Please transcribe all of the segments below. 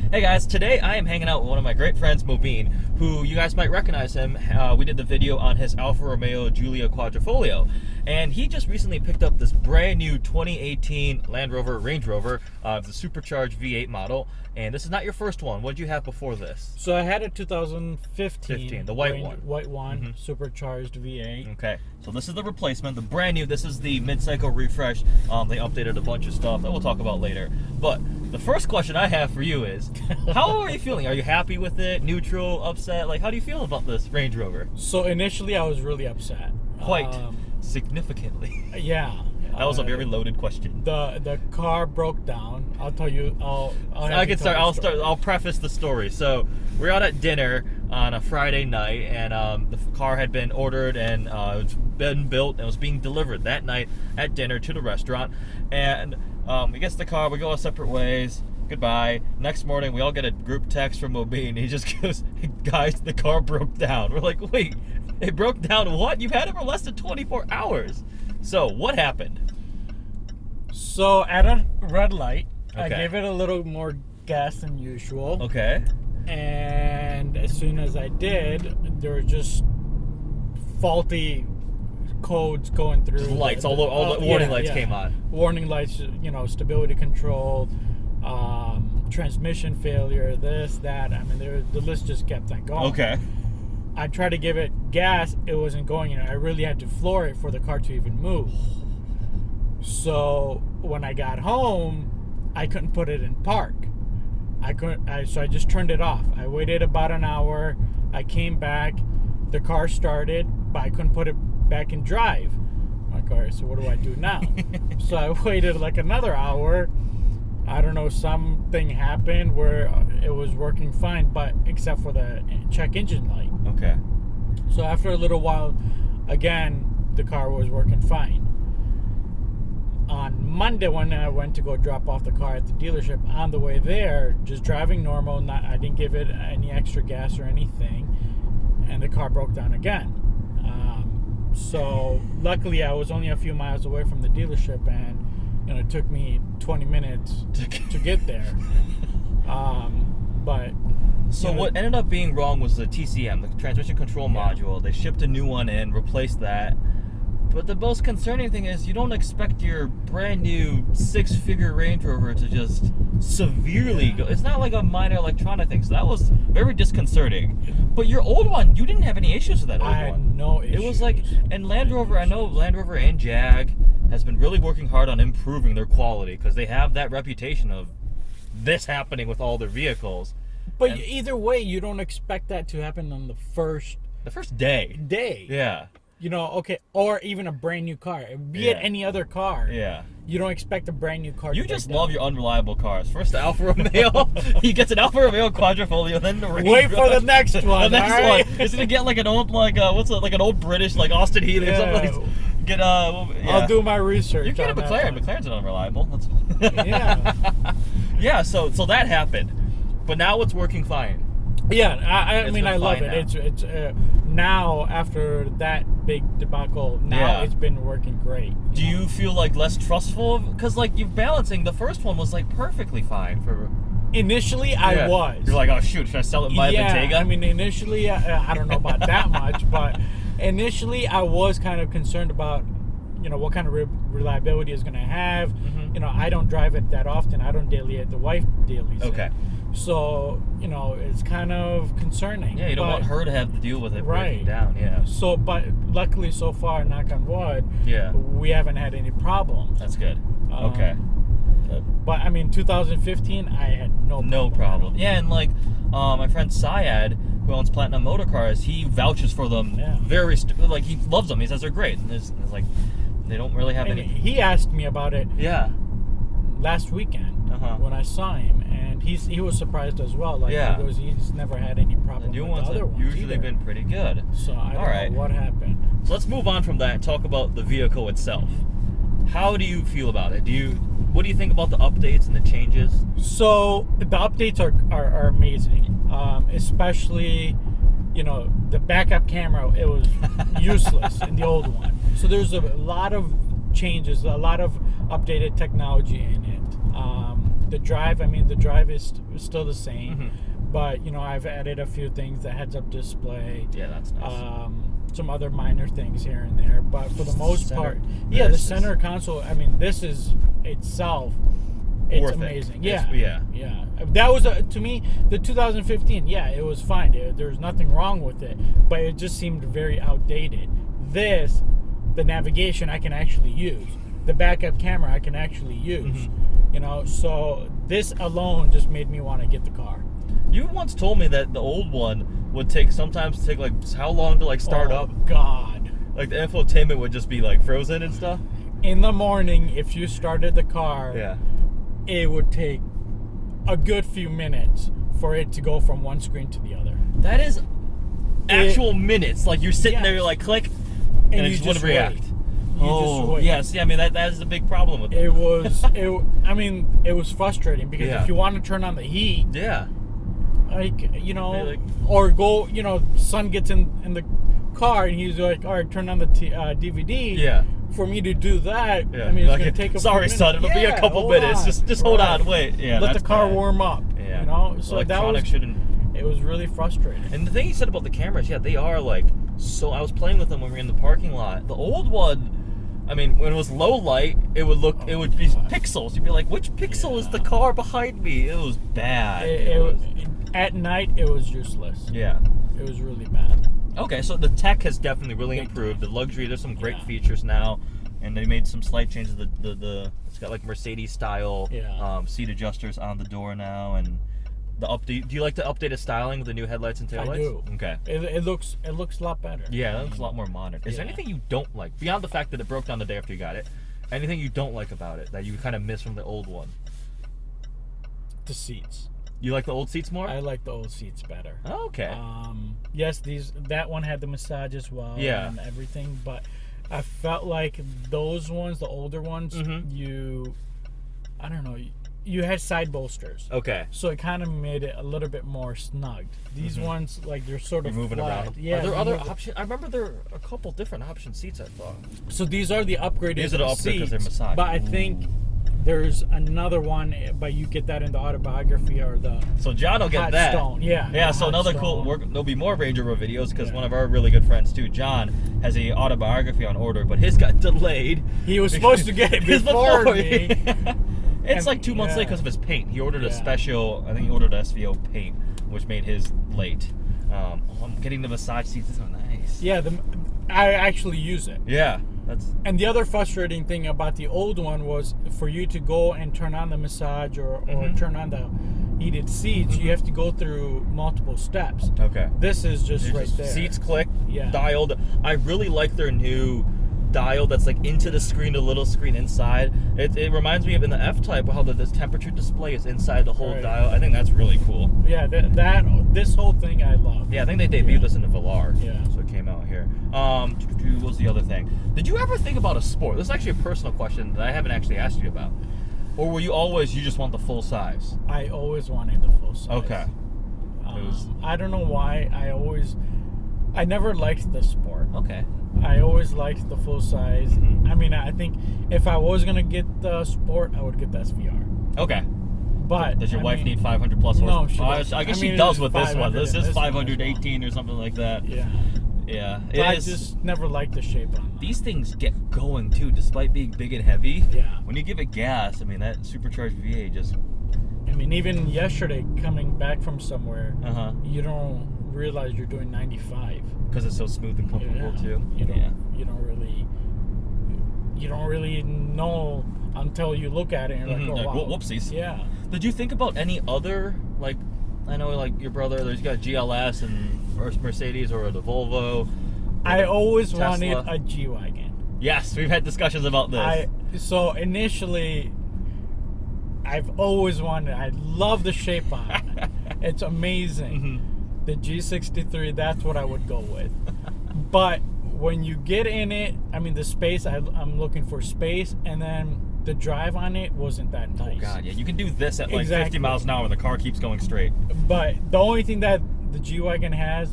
Hey guys, today I am hanging out with one of my great friends, Mobeen, who you guys might recognize him. We did the video on his Alfa Romeo Giulia Quadrifoglio, and he just recently picked up this brand new 2018 Land Rover Range Rover, the supercharged V8 model. And this is not your first one. What did you have before this? So I had a 2015, the white one. White one, supercharged V8. Okay, so this is the replacement, the brand new. This is the mid-cycle refresh. They updated a bunch of stuff that we'll talk about later. But the first question I have for you is, how are you feeling? Are you happy with it? Neutral? Upset? Like, how do you feel about this Range Rover? So initially I was really upset. Quite significantly. Yeah. That was a very loaded question. The car broke down. I'll tell you. I'll preface the story. So we're out at dinner on a Friday night, and the car had been ordered and it's been built and was being delivered that night at dinner to the restaurant. And we get to the car. We go our separate ways. Goodbye. Next morning, we all get a group text from Mobeen. He just goes, "Hey guys, the car broke down." We're like, "Wait, it broke down? What? You've had it for less than 24 hours." So what happened? So at a red light, Okay. I gave it a little more gas than usual. Okay. And as soon as I did, there were just faulty codes going through. Just lights, all the warning lights came on. Warning lights, stability control, transmission failure, this, that. I mean, the list just kept on going. Okay. I tried to give it gas, it wasn't going. I really had to floor it for the car to even move. So when I got home, I couldn't put it in park. So I just turned it off. I waited about an hour. I came back. The car started, but I couldn't put it back in drive. My car. So what do I do now? So I waited like another hour. I don't know, something happened where it was working fine, but except for the check engine light. Okay. So after a little while, again, the car was working fine. On Monday, when I went to go drop off the car at the dealership, on the way there, just driving normal, I didn't give it any extra gas or anything, and the car broke down again. So luckily, I was only a few miles away from the dealership, and it took me 20 minutes to get there. But so what ended up being wrong was the TCM, the transmission control module. They shipped a new one in, replaced that. But the most concerning thing is you don't expect your brand new 6-figure Range Rover to just severely go. It's not like a minor electronic thing, so that was very disconcerting. But your old one, you didn't have any issues with that old one. I had no issues. It was like, and Land Rover, I know Land Rover and Jag has been really working hard on improving their quality because they have that reputation of this happening with all their vehicles. But either way, you don't expect that to happen on the first day. Yeah. Okay, or even a brand new car. Be it any other car. Yeah. You don't expect a brand new car. You just love your unreliable cars. First the Alfa Romeo, he gets an Alfa Romeo Quadrifoglio, then the Range Wait for the next one. The next right? one is gonna get like an old like an old British like Austin Healey or something. Like, I'll do my research. You get a McLaren. McLaren's unreliable. Yeah. Yeah. So that happened, but now it's working fine. Yeah, I mean, I love it. Now. It's now after that big debacle, it's been working great. Do you feel like less trustful? Because like you're balancing. The first one was like perfectly fine for. Initially, I was. You're like, oh shoot, should I sell it in my Bottega? I mean, initially, I don't know about that much, but initially, I was kind of concerned about, what kind of reliability it's going to have. Mm-hmm. I don't drive it that often. I don't daily it. The wife dailies it. Okay. So, it's kind of concerning. Yeah, you don't want her to have to deal with it breaking down, yeah. So, but luckily so far, knock on wood, we haven't had any problems. That's good. Okay. But, I mean, 2015, I had no problem. Yeah, and like, my friend Syed, who owns Platinum Motor Cars, he vouches for them like, he loves them. He says they're great. And it's like, they don't really have any... He asked me about it last weekend when I saw him, and he was surprised as well. Like, he goes, he's never had any problem the new with ones the other ones usually either. been pretty good. So I don't know what happened. So let's move on from that and talk about the vehicle itself. How do you feel about it? What do you think about the updates and the changes? So the updates are amazing, especially the backup camera. It was useless in the old one. So there's a lot of changes, a lot of updated technology in it. The drive, I mean, the drive is still the same, Mm-hmm. but you know, I've added a few things, the heads-up display. Yeah, that's nice. Some other minor things here and there, but for the most part, yeah, the This center console. I mean, this is itself. It's Worth it. amazing. It's- Yeah, yeah. That was to me the 2015. Yeah, it was fine. There's nothing wrong with it, but it just seemed very outdated. This, the navigation I can actually use. The backup camera I can actually use. Mm-hmm. You know, so this alone just made me want to get the car. You once told me that the old one would sometimes take like how long to like start Oh, up? God. Like the infotainment would just be like frozen and stuff? In the morning, if you started the car, Yeah. it would take a good few minutes for it to go from one screen to the other. That is actual minutes. Like you're sitting there, Yes. you're like click, And and it you just just wouldn't react. wait. You just wait. yes. Yeah, I mean that is the big problem with It was, I mean, it was frustrating because Yeah. if you want to turn on the heat, Yeah. like, you know, They, like- or go, you know, son gets in the car and he's like, all right, turn on the DVD. Yeah. For me to do that, Yeah. I mean, it's Like, going to take a sorry, few son, minutes. it'll be a Yeah, couple hold minutes. on. Just hold Right. on, wait. Yeah. Let the that's car bad. warm up. Yeah. You know, so that Electronics was, shouldn't. it was really frustrating. And the thing you said about the cameras, yeah, they are like so. I was playing with them when we were in the parking lot. The old one, I mean, when it was low light, it would look, it would be God. pixels. You'd be like, which pixel is the car behind me? It was bad. At night, it was useless. Yeah. It was really bad. Okay, so the tech has definitely really Big improved. The luxury, there's some great Yeah. features now, and they made some slight changes. It's got like Mercedes style Yeah. seat adjusters on the door now, and the update. Do you like the updated styling with the new headlights and taillights? I do. Okay. It looks a lot better. Yeah, that looks a lot more modern. Is there Yeah. anything you don't like beyond the fact that it broke down the day after you got it? Anything you don't like about it that you kind of miss from the old one? The seats. You like the old seats more? I like the old seats better. Oh, okay. Yes, that one had the massage as well. Yeah. And everything, but I felt like those ones, the older ones, Mhm. I don't know, you had side bolsters. Okay. So it kind of made it a little bit more snugged. These ones, like, they're sort You're of moving flat. around. Yeah. Are there you other move- options? I remember there are a couple different option seats. I thought. So these are the upgraded These are the upgrade 'cause they're seats, massage. but I think there's another one, but you get that in the autobiography or the So John will get hot that. stone. Yeah. Yeah, the so hot another stone. cool. There'll be more Range Rover videos because Yeah. one of our really good friends too, John, has a autobiography on order, but his got delayed. He was supposed to get it before me. It's And- like 2 months late because of his paint. He ordered a Yeah. special. I think he ordered SVO paint, which made his late. I'm getting the massage seats. These are nice. Yeah, I actually use it. Yeah, that's. And the other frustrating thing about the old one was for you to go and turn on the massage or turn on the heated seats, you have to go through multiple steps. Okay. This is just There's right just there. Seats click, Yeah. dialed. I really like their new dial that's like into the screen, the little screen inside. It reminds me of in the F-Type how the temperature display is inside the whole Right. dial. I think that's really cool. Yeah, this whole thing I love. Yeah, I think they debuted this in the Velar. Yeah. So it came out here. What was the other thing? Did you ever think about a Sport? This is actually a personal question that I haven't actually asked you about. Or were you always, you just want the full size? I always wanted the full size. Okay. I don't know why. I never liked the Sport. Okay. I always liked the full size. Mhm. I mean, I think if I was gonna get the Sport, I would get the SVR. Okay. But Does your I wife mean, need 500 plus horsepower? No, she doesn't. I guess I mean, she does it with is this one. 500 This in is this one as 518 or something like that. Yeah. Yeah. But It I is. just never liked the shape on them. These things get going too, despite being big and heavy. Yeah. When you give it gas, I mean that supercharged V8 just. I mean, even yesterday coming back from somewhere, Uh-huh. you don't realize you're doing 95. Because it's so smooth and comfortable too. You don't really know until you look at it and you're Mhm, like, oh, like, wow. whoopsies. Yeah. Did you think about any other, like, I know like your brother, there's got GLS and Mercedes or the Volvo. I always Tesla. wanted a G-Wagon. Yes, we've had discussions about this. So initially, I've always wanted. I love the shape on it. It's amazing. Mhm. The G63, that's what I would go with. But when you get in it, I mean, the space. I'm looking for space, and then the drive on it wasn't that nice. Oh god, yeah, you can do this at like 50 Exactly. miles an hour and the car keeps going straight. But the only thing that the G-Wagon has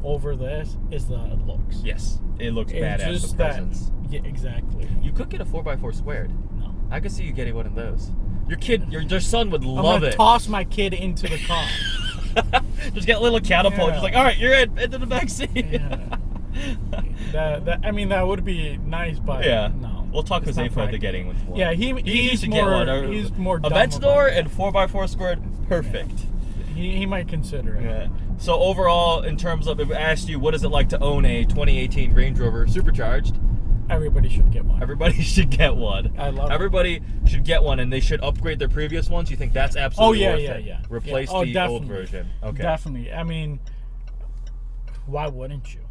over this is the looks. Yes, it looks It's badass. just The that. presence. Yeah, exactly. You could get a 4x4 squared. No. I could see you getting one of those. Your son would I'm love gonna it. toss my kid into the car. Just get a little catapult. Yeah. Just like, all right, you're into the back seat. Yeah. That would be nice, but Yeah. no. We'll talk it's Jose not for the practical. getting with one. Yeah, he's should more. get one. He's more. dumb Aventador about and 4x4 squared, perfect. that. He might consider it. Yeah. So overall, in terms of, if I asked you, what is it like to own a 2018 Range Rover supercharged? Everybody should get one. Everybody should get one. I love it. Everybody should get one, and they should upgrade their previous ones. You think that's absolutely worth it? Yeah. Replace Yeah. the Definitely. old version. Okay. Definitely. I mean, why wouldn't you?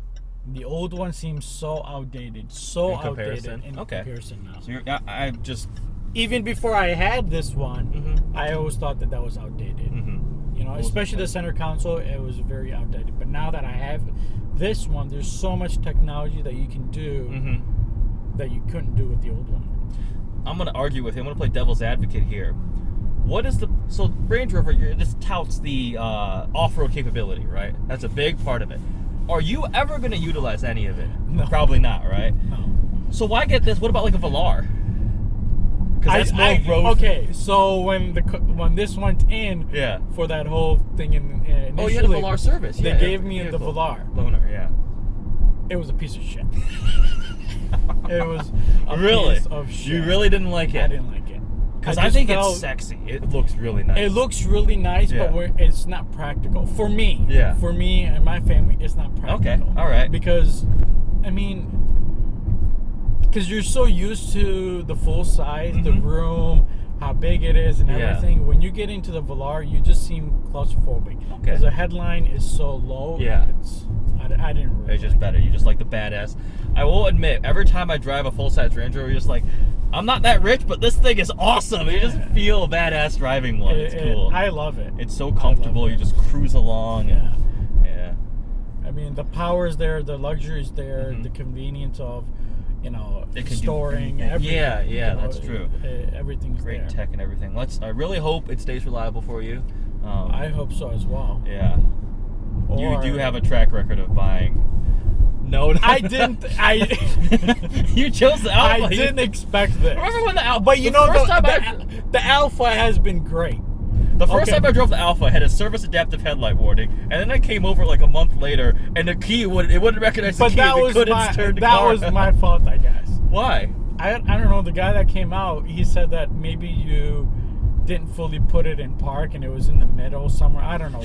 The old one seems so outdated. So In comparison? outdated in Okay. comparison now. So I just. Even before I had this one, Mhm. I always thought that was outdated. Mm-hmm. You know, especially the center console, it was very outdated. But now that I have this one, there's so much technology that you can do Mm-hmm. that you couldn't do with the old one. I'm gonna argue with you. I'm gonna play devil's advocate here. What is the Range Rover? This touts the off-road capability, right? That's a big part of it. Are you ever gonna utilize any of it? No. Probably not, right? No. So why get this? What about like a Velar? Because that's more road. Okay, so when this went in Yeah. for that whole thing initially, Oh, you had a Velar service. they Yeah, gave me the vehicle. Velar. Loaner, yeah. It was a piece of shit. It was a Really? piece of shit. You really didn't like it? I didn't like it. Because I just think felt- it's sexy. It looks really nice. It looks really nice, Yeah. but it's not practical for me. Yeah. For me and my family, it's not practical. Okay, all right. Because, I mean, because you're so used to the full size, the Mhm. room, how big it is, and Yeah. everything. When you get into the Velar, you just seem claustrophobic. Okay. Because the headline is so low. Yeah. I didn't really. It's just like better. You just like the badass. I will admit, every time I drive a full-size Range Rover, you're just like, I'm not that rich, but this thing is awesome. You just Yeah. feel badass driving one. It's cool. I love it. It's so comfortable. it. You just cruise along. Yeah. Yeah. I mean, the power's there, the luxury's there, Mhm. the convenience of, It can do storing anything. everything. Yeah, you know, that's true. Everything's Great there. tech and everything. I really hope it stays reliable for you. I hope so as well. Yeah. You Or- do have a track record of buying. No, I didn't. You chose the Alpha. I didn't expect this. Remember when the Alpha? But you the know, first the, time the, the Alpha has been great. The first Okay. time I drove the Alpha, it had a service adaptive headlight warning, and then I came over like a month later, and the key wouldn't recognize the But key. that It was couldn't my turn the that car. was my fault, I guess. Why? I don't know. The guy that came out, he said that maybe you didn't fully put it in park, and it was in the middle somewhere. I don't know.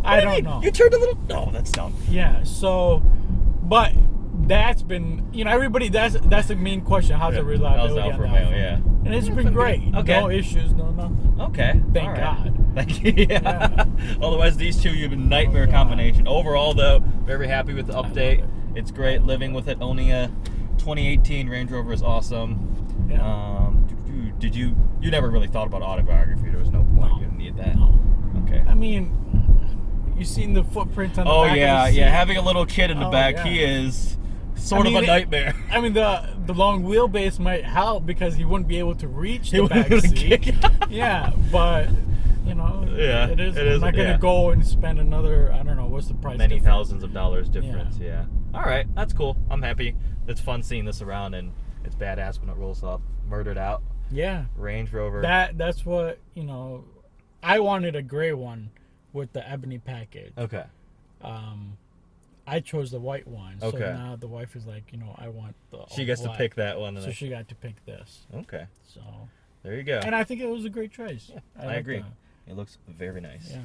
I don't know. You turned a little. No, that's dumb. Yeah. So, but that's been, everybody. That's the main question. How's the reliability How's on Alfa the Romeo? Alpha? Yeah. And it's been great. Okay. No issues. No nothing. Okay. Thank all right. God. Thank you. Yeah. Yeah. Otherwise, these two, you've been nightmare Oh, God. combination. Overall, though, very happy with the love update. it. It's great living with it. Owning a 2018 Range Rover is awesome. Yeah. Did you never really thought about autobiography? There was no point. No. You didn't need that. No. Okay. I mean, you seen the footprint on the Oh back yeah, of the seat? yeah. Having a little kid in the Oh, back, yeah. he is sort I of mean, a nightmare. I mean, the long wheelbase might help because he wouldn't be able to reach He the wouldn't back be able to seat. kick. Yeah, but Yeah, it is. it is, I'm not gonna yeah. go and spend another. I don't know what's the price. Many difference? thousands of dollars difference. Yeah. All right, that's cool. I'm happy. It's fun seeing this around, and it's badass when it rolls up. Murdered out. Yeah, Range Rover. that's what I wanted a gray one with the ebony package. Okay. I chose the white one. So Okay. now the wife is like, I want the. She all gets black. to pick that one. So she got to pick this. Okay. So. There you go. And I think it was a great choice. Yeah, I like agree. that. It looks very nice. Yeah.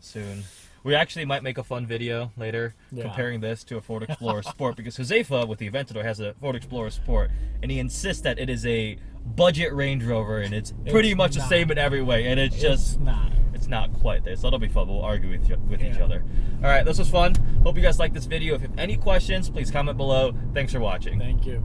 Soon. We actually might make a fun video later Yeah. comparing this to a Ford Explorer Sport, because Josefa with the Aventador has a Ford Explorer Sport, and he insists that it is a budget Range Rover, and it's pretty much the not. same in every way, and it's just not. it's not quite there. So it'll be fun. We'll argue with each Yeah. other. All right, this was fun. Hope you guys liked this video. If you have any questions, please comment below. Thanks for watching. Thank you.